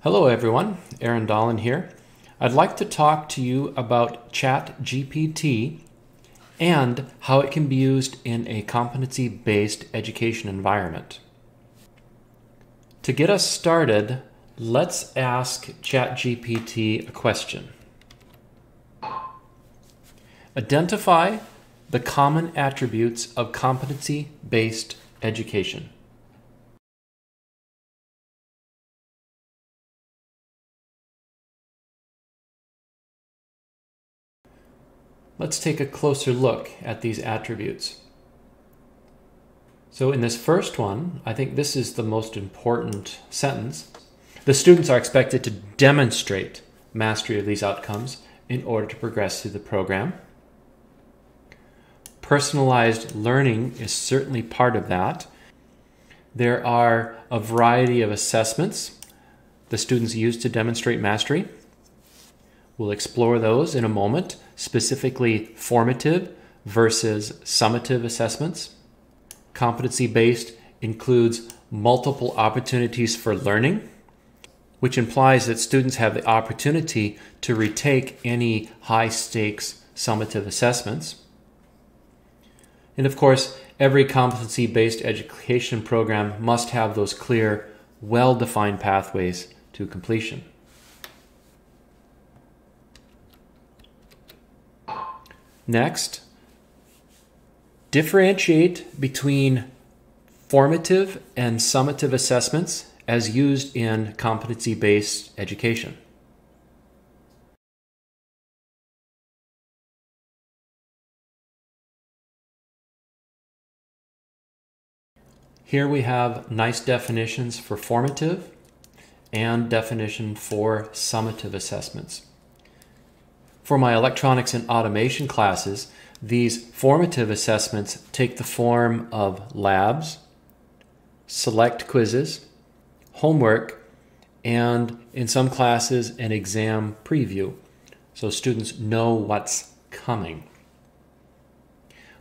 Hello everyone, Aaron Dolan here. I'd like to talk to you about ChatGPT and how it can be used in a competency-based education environment. To get us started, let's ask ChatGPT a question. Identify the common attributes of competency-based education. Let's take a closer look at these attributes. So in this first one, I think this is the most important sentence. The students are expected to demonstrate mastery of these outcomes in order to progress through the program. Personalized learning is certainly part of that. There are a variety of assessments the students use to demonstrate mastery. We'll explore those in a moment, specifically formative versus summative assessments. Competency-based includes multiple opportunities for learning, which implies that students have the opportunity to retake any high-stakes summative assessments. And of course, every competency-based education program must have those clear, well-defined pathways to completion. Next, differentiate between formative and summative assessments as used in competency-based education. Here we have nice definitions for formative and definition for summative assessments. For my electronics and automation classes, these formative assessments take the form of labs, select quizzes, homework, and in some classes, an exam preview, so students know what's coming.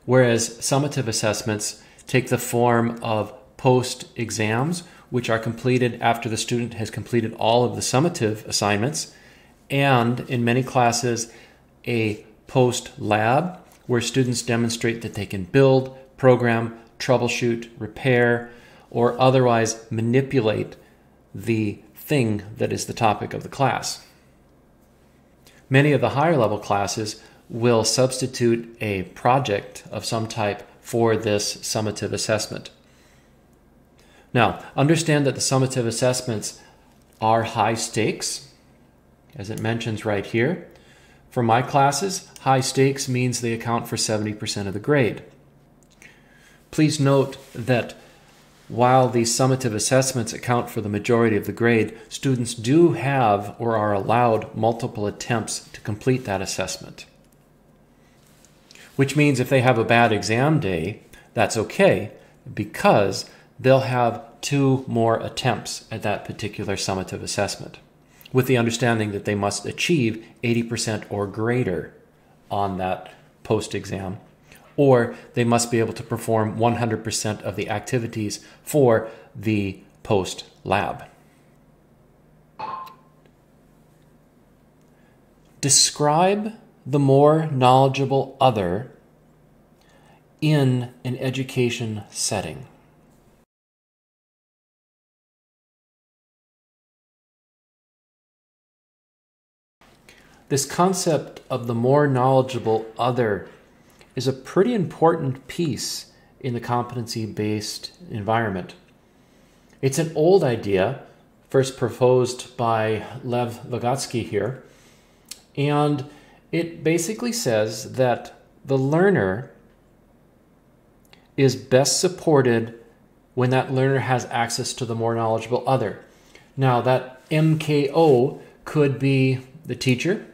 Whereas summative assessments take the form of post-exams, which are completed after the student has completed all of the summative assignments, and in many classes, a post-lab where students demonstrate that they can build, program, troubleshoot, repair, or otherwise manipulate the thing that is the topic of the class. Many of the higher level classes will substitute a project of some type for this summative assessment. Now, understand that the summative assessments are high stakes, as it mentions right here. For my classes, high stakes means they account for 70% of the grade. Please note that while these summative assessments account for the majority of the grade, students do have or are allowed multiple attempts to complete that assessment. Which means if they have a bad exam day, that's okay, because they'll have 2 more attempts at that particular summative assessment, with the understanding that they must achieve 80% or greater on that post-exam, or they must be able to perform 100% of the activities for the post-lab. Describe the more knowledgeable other in an education setting. This concept of the more knowledgeable other is a pretty important piece in the competency-based environment. It's an old idea, first proposed by Lev Vygotsky here, and it basically says that the learner is best supported when that learner has access to the more knowledgeable other. Now, that MKO could be the teacher,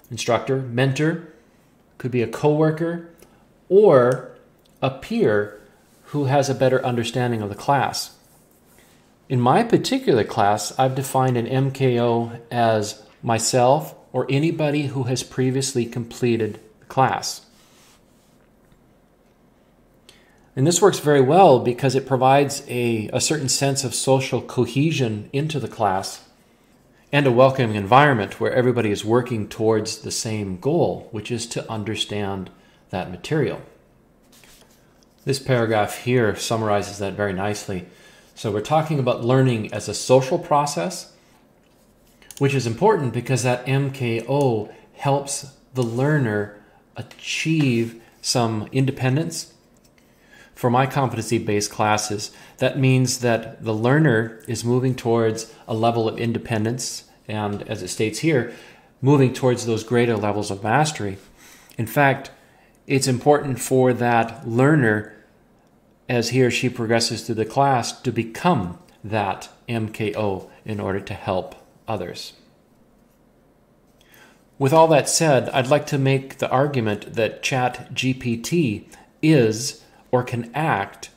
instructor, mentor, could be a coworker, or a peer who has a better understanding of the class. In my particular class, I've defined an MKO as myself or anybody who has previously completed the class. And this works very well because it provides a certain sense of social cohesion into the class and a welcoming environment where everybody is working towards the same goal, which is to understand that material. This paragraph here summarizes that very nicely. So we're talking about learning as a social process, which is important because that MKO helps the learner achieve some independence. For my competency-based classes, that means that the learner is moving towards a level of independence and, as it states here, moving towards those greater levels of mastery. In fact, it's important for that learner, as he or she progresses through the class, to become that MKO in order to help others. With all that said, I'd like to make the argument that ChatGPT is or can act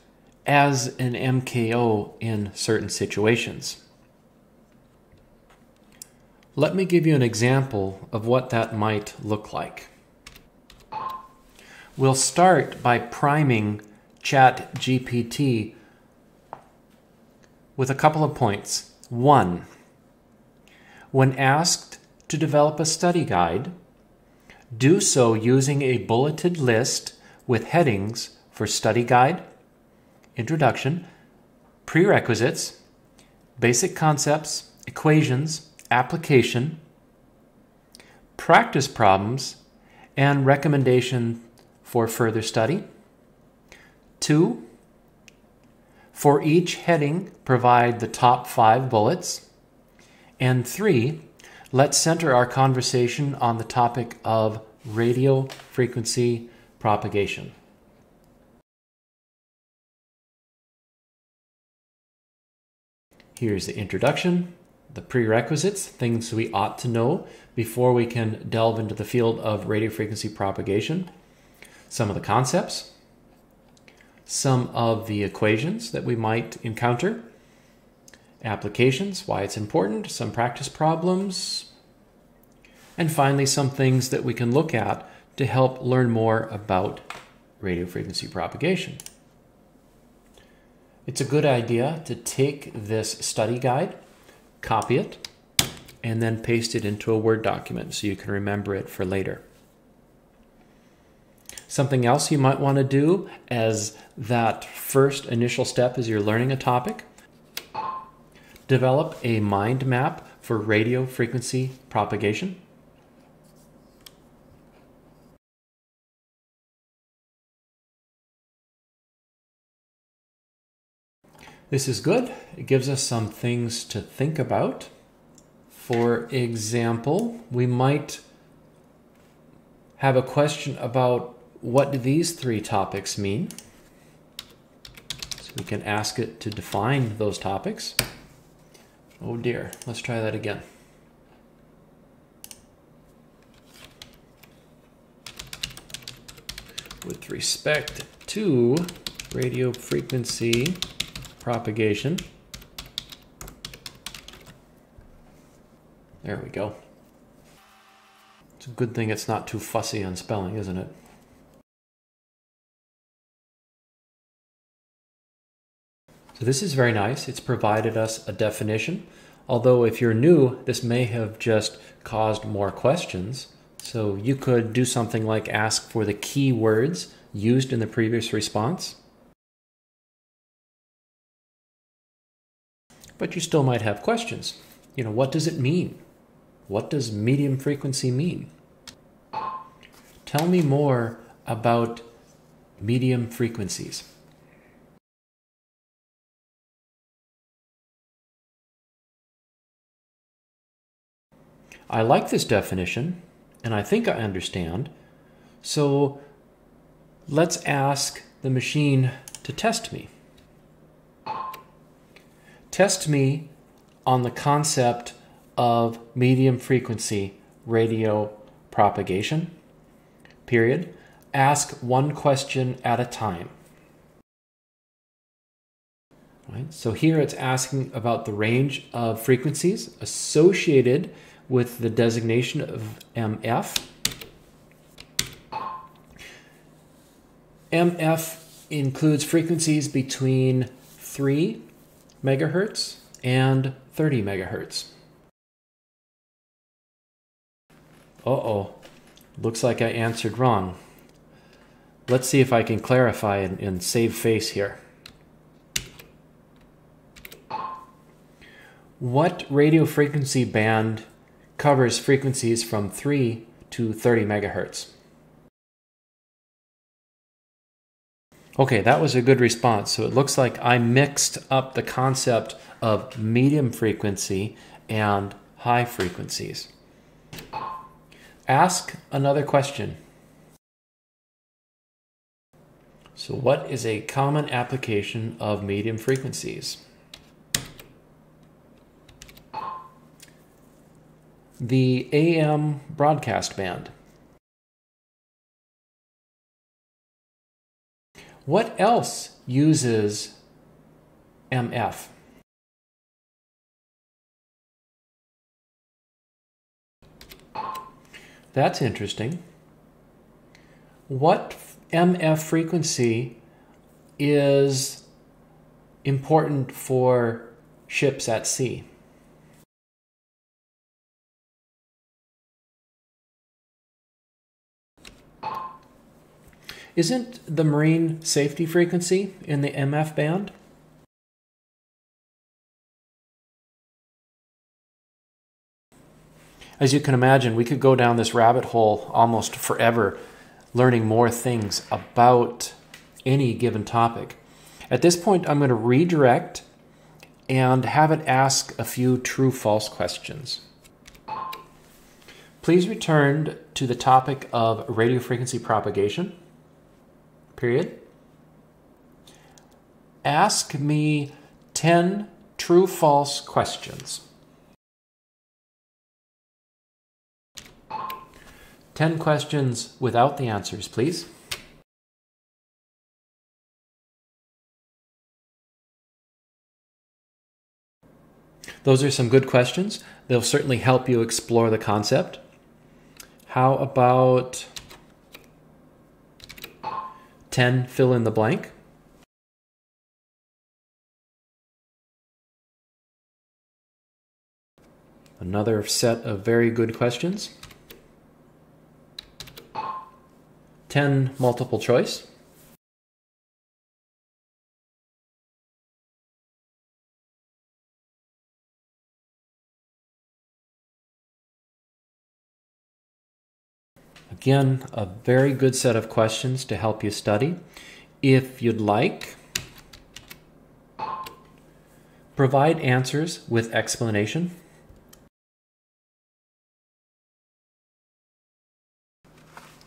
as an MKO in certain situations. Let me give you an example of what that might look like. We'll start by priming ChatGPT with a couple of points. 1, when asked to develop a study guide, do so using a bulleted list with headings for study guide, introduction, prerequisites, basic concepts, equations, application, practice problems, and recommendation for further study. 2, for each heading, provide the top 5 bullets. And 3, let's center our conversation on the topic of radio frequency propagation. Here's the introduction, the prerequisites, things we ought to know before we can delve into the field of radio frequency propagation, some of the concepts, some of the equations that we might encounter, applications, why it's important, some practice problems, and finally some things that we can look at to help learn more about radio frequency propagation. It's a good idea to take this study guide, copy it, and then paste it into a Word document so you can remember it for later. Something else you might want to do as that first initial step as you're learning a topic, develop a mind map for radio frequency propagation. This is good. It gives us some things to think about. For example, we might have a question about what do these 3 topics mean? So we can ask it to define those topics. Oh dear, let's try that again. With respect to radio frequency propagation. There we go. It's a good thing it's not too fussy on spelling, isn't it? So this is very nice. It's provided us a definition. Although if you're new, this may have just caused more questions. So you could do something like ask for the key words used in the previous response. But you still might have questions. You know, what does it mean? What does medium frequency mean? Tell me more about medium frequencies. I like this definition, and I think I understand. So let's ask the machine to test me. Test me on the concept of medium frequency radio propagation, period. Ask one question at a time. Right? So here it's asking about the range of frequencies associated with the designation of MF. MF includes frequencies between 3 megahertz and 30 megahertz. Uh-oh. Looks like I answered wrong. Let's see if I can clarify and save face here. What radio frequency band covers frequencies from 3 to 30 megahertz? Okay, that was a good response. So it looks like I mixed up the concept of medium frequency and high frequencies. Ask another question. So what is a common application of medium frequencies? The AM broadcast band. What else uses MF? That's interesting. What MF frequency is important for ships at sea? Isn't the marine safety frequency in the MF band? As you can imagine, we could go down this rabbit hole almost forever, learning more things about any given topic. At this point, I'm going to redirect and have it ask a few true-false questions. Please return to the topic of radio frequency propagation. Period. Ask me 10 true-false questions. 10 questions without the answers, please. Those are some good questions. They'll certainly help you explore the concept. How about 10 fill in the blank? Another set of very good questions. 10 multiple choice. Again, a very good set of questions to help you study. If you'd like, provide answers with explanation.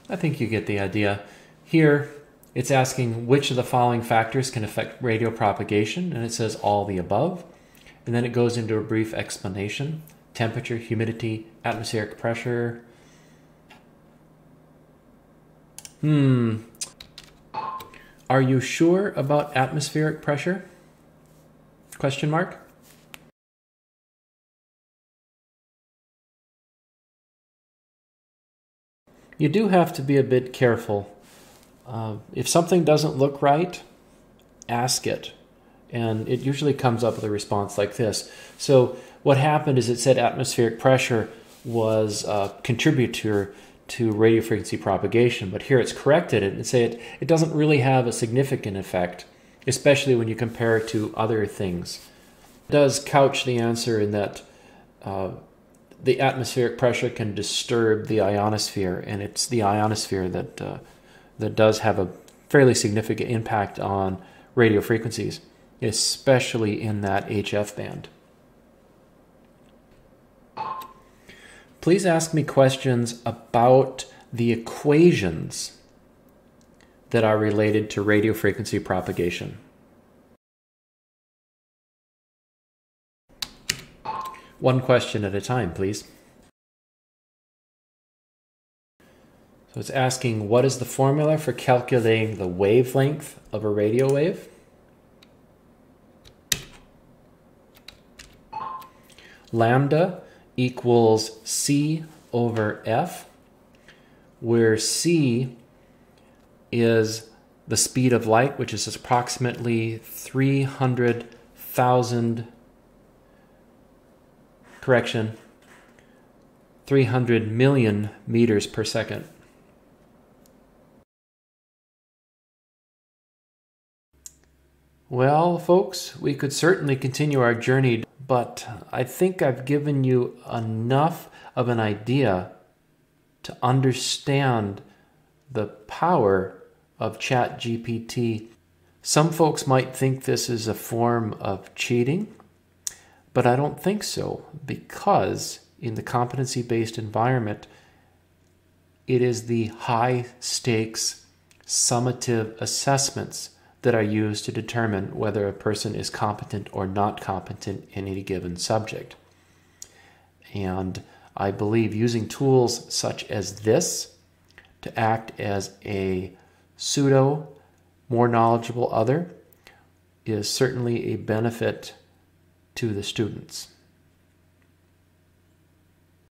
I think you get the idea. Here, it's asking which of the following factors can affect radio propagation, and it says all the above. And then it goes into a brief explanation. Temperature, humidity, atmospheric pressure. Are you sure about atmospheric pressure? Question mark. You do have to be a bit careful. If something doesn't look right, ask it. And it usually comes up with a response like this. So what happened is it said atmospheric pressure was a contributor to radio frequency propagation, but here it's corrected it and say it doesn't really have a significant effect, especially when you compare it to other things. It does couch the answer in that the atmospheric pressure can disturb the ionosphere, and it's the ionosphere that does have a fairly significant impact on radio frequencies, especially in that HF band. Please ask me questions about the equations that are related to radio frequency propagation. One question at a time, please. So it's asking, what is the formula for calculating the wavelength of a radio wave? Lambda equals C over F, where C is the speed of light, which is approximately 300,000 300 million meters per second. Well, folks, we could certainly continue our journey, but I think I've given you enough of an idea to understand the power of ChatGPT. Some folks might think this is a form of cheating, but I don't think so, because in the competency-based environment, it is the high-stakes summative assessments that are used to determine whether a person is competent or not competent in any given subject. And I believe using tools such as this to act as a pseudo, more knowledgeable other is certainly a benefit to the students.